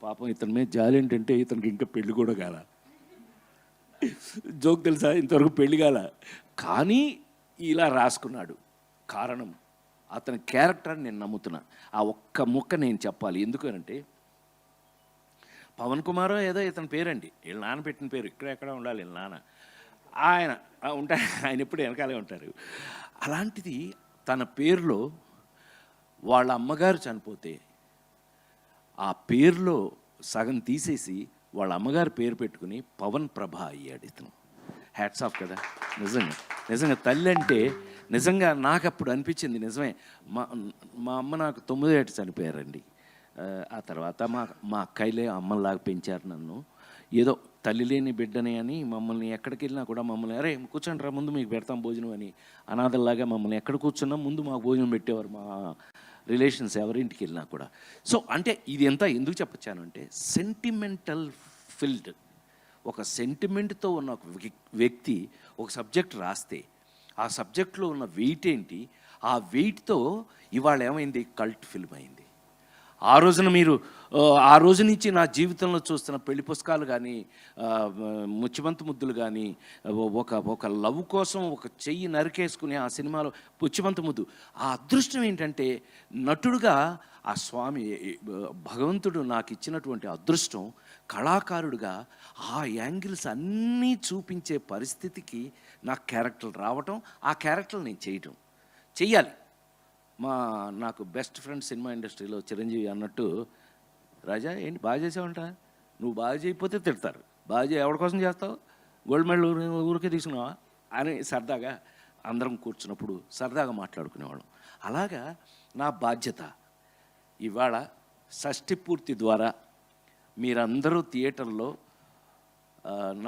పాపం ఇతని మీద జాలి ఏంటంటే ఇతనికి ఇంకా పెళ్లి కూడా కాల. జోక్ తెలుసా, ఇంతవరకు పెళ్లి కాల, కానీ ఇలా రాసుకున్నాడు. కారణం అతని క్యారెక్టర్ నేను నమ్ముతున్నా. ఆ ఒక్క ముక్క నేను చెప్పాలి. ఎందుకనంటే పవన్ కుమారో ఏదో ఇతని పేరండి, వీళ్ళ నాన్న పెట్టిన పేరు, ఎక్కడ ఉండాలి వీళ్ళ నాన్న, ఆయన ఉంటారు, ఆయన ఎప్పుడు వెనకాలే ఉంటారు. అలాంటిది తన పేరులో వాళ్ళ అమ్మగారు చనిపోతే ఆ పేరులో సగం తీసేసి వాళ్ళ అమ్మగారు పేరు పెట్టుకుని పవన్ ప్రభ అయ్యాడు ఇతను. హ్యాట్స్ ఆఫ్ కదా. నిజంగా నిజంగా తల్లి అంటే నిజంగా నాకు అప్పుడు అనిపించింది, నిజమే. మా అమ్మ నాకు 9 ఏట చనిపోయారండి. ఆ తర్వాత మా అక్కయ్యలే అమ్మలాగా పెంచారు నన్ను. ఏదో తల్లి లేని బిడ్డని అని మమ్మల్ని ఎక్కడికి వెళ్ళినా కూడా మమ్మల్ని, అరే కూర్చోండి రా ముందు మీకు పెడతాం భోజనం అని, అనాథల్లాగా మమ్మల్ని ఎక్కడ కూర్చున్నా ముందు మాకు భోజనం పెట్టేవారు మా రిలేషన్స్ ఎవరింటికి వెళ్ళినా కూడా. సో అంటే ఇది ఎంత ఎందుకు చెప్పచ్చానంటే, సెంటిమెంటల్ ఫిల్డ్, ఒక సెంటిమెంట్తో ఉన్న ఒక వ్యక్తి ఒక సబ్జెక్ట్ రాస్తే ఆ సబ్జెక్ట్లో ఉన్న వెయిట్ ఏంటి, ఆ వెయిట్తో ఇవాళ ఏమైంది, కల్ట్ ఫిల్మ్ అయింది. ఆ రోజున మీరు ఆ రోజు నుంచి నా జీవితంలో చూస్తున్న పెళ్లి పుస్తకాలు కానీ, ముచ్చిబంతి ముద్దులు కానీ, ఒక లవ్ కోసం ఒక చెయ్యి నరికేసుకుని ఆ సినిమాలో ముచ్చిబంతి ముద్దు, ఆ అదృష్టం ఏంటంటే నటుడుగా ఆ స్వామి భగవంతుడు నాకు ఇచ్చినటువంటి అదృష్టం, కళాకారుడిగా ఆ యాంగిల్స్ అన్నీ చూపించే పరిస్థితికి నాకు క్యారెక్టర్లు రావటం, ఆ క్యారెక్టర్లు నేను చెయ్యాలి. నాకు బెస్ట్ ఫ్రెండ్ సినిమా ఇండస్ట్రీలో చిరంజీవి అన్నట్టు, రాజా ఏంటి బాగా చేసావంట, నువ్వు బాగా చేయకపోతే తిడతారు, బాగా ఎవరి కోసం చేస్తావు, గోల్డ్ మెడల్ ఊరికే తీసుకున్నావా అని సరదాగా అందరం కూర్చున్నప్పుడు సరదాగా మాట్లాడుకునేవాళ్ళం. అలాగా నా బాధ్యత ఇవాళ షష్ఠి పూర్తి ద్వారా మీరందరూ థియేటర్లో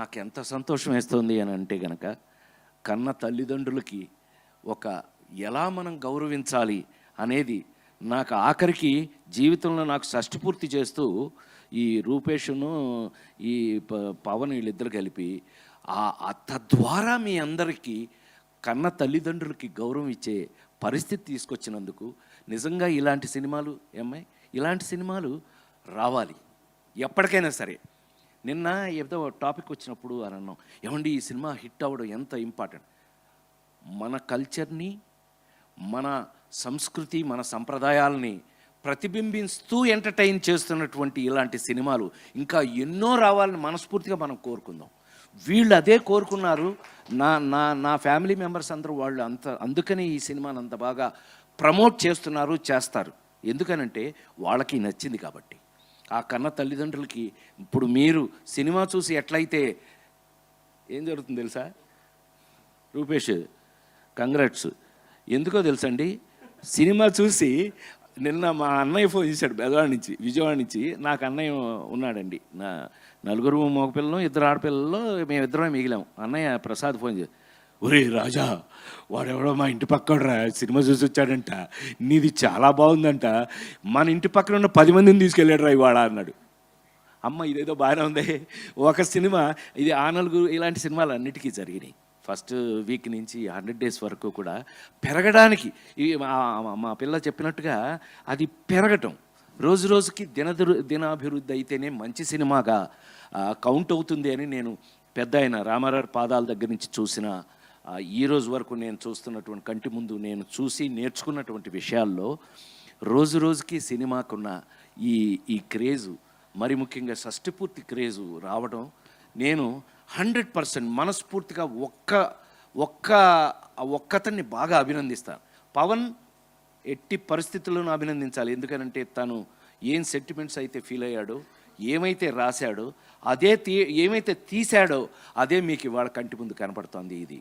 నాకు ఎంత సంతోషం వేస్తుంది అని అంటే కనుక, కన్న తల్లిదండ్రులకి ఒక ఎలా మనం గౌరవించాలి అనేది నాకు ఆఖరికి జీవితంలో నాకు షష్ఠి పూర్తి చేస్తూ ఈ రూపేషును ఈ పవన్ వీళ్ళిద్దరు కలిపి తద్వారా మీ అందరికీ కన్న తల్లిదండ్రులకి గౌరవం ఇచ్చే పరిస్థితి తీసుకొచ్చినందుకు నిజంగా ఇలాంటి సినిమాలు ఇలాంటి సినిమాలు రావాలి ఎప్పటికైనా సరే. నిన్న ఏదో టాపిక్ వచ్చినప్పుడు అని అన్నాం, ఏమండి ఈ సినిమా హిట్ అవ్వడం ఎంత ఇంపార్టెంట్, మన కల్చర్ని, మన సంస్కృతి, మన సంప్రదాయాలని ప్రతిబింబిస్తూ ఎంటర్టైన్ చేస్తున్నటువంటి ఇలాంటి సినిమాలు ఇంకా ఎన్నో రావాలని మనస్ఫూర్తిగా మనం కోరుకుందాం. వీళ్ళు అదే కోరుకున్నారు. నా ఫ్యామిలీ మెంబర్స్ అందరూ వాళ్ళు అందుకని ఈ సినిమాని అంత బాగా ప్రమోట్ చేస్తారు. ఎందుకనంటే వాళ్ళకి నచ్చింది కాబట్టి. ఆ కన్న తల్లిదండ్రులకి ఇప్పుడు మీరు సినిమా చూసి ఎట్లయితే ఏం జరుగుతుంది తెలుసా, రూపేష్ కంగ్రాట్స్. ఎందుకో తెలుసండి, సినిమా చూసి నిన్న మా అన్నయ్య ఫోన్ చేశాడు విజయవాడ నుంచి. నాకు అన్నయ్య ఉన్నాడండి, నా నలుగురు మగపిల్లలు 2 ఆడపిల్లల్లో మేమిద్దరమే మిగిలాం. అన్నయ్య ప్రసాద్ ఫోన్ చేసి, ఒరే రాజా వాడెవడో మా ఇంటి పక్కడరా సినిమా చూసి వచ్చాడంట, నీది చాలా బాగుందంట, మన ఇంటి పక్కన ఉన్న 10 మందిని తీసుకెళ్ళాడు రా ఇవాళ అన్నాడు. అమ్మ ఇదేదో బాగానే ఉంది. ఒక సినిమా ఇది ఆ నలుగురు ఇలాంటి సినిమాలు అన్నిటికీ జరిగినాయి. ఫస్ట్ వీక్ నుంచి 100 days వరకు కూడా పెరగడానికి మా పిల్ల చెప్పినట్టుగా అది పెరగటం, రోజు రోజుకి దినాభివృద్ధి అయితేనే మంచి సినిమాగా కౌంట్ అవుతుంది అని నేను పెద్ద అయిన రామారావు పాదాల దగ్గర నుంచి చూసిన ఈ రోజు వరకు నేను చూస్తున్నటువంటి కంటి ముందు నేను చూసి నేర్చుకున్నటువంటి విషయాల్లో రోజు రోజుకి సినిమాకున్న ఈ క్రేజు, మరి ముఖ్యంగా షష్ఠి పూర్తి క్రేజు రావడం నేను 100% మనస్ఫూర్తిగా ఒక్కతన్ని బాగా అభినందిస్తాను. పవన్ ఎట్టి పరిస్థితుల్లోనూ అభినందించాలి. ఎందుకనంటే తను ఏం సెంటిమెంట్స్ అయితే ఫీల్ అయ్యాడో, ఏమైతే రాశాడో, ఏమైతే తీశాడో అదే మీకు ఇవాళ కంటి ముందు కనపడుతోంది. ఇది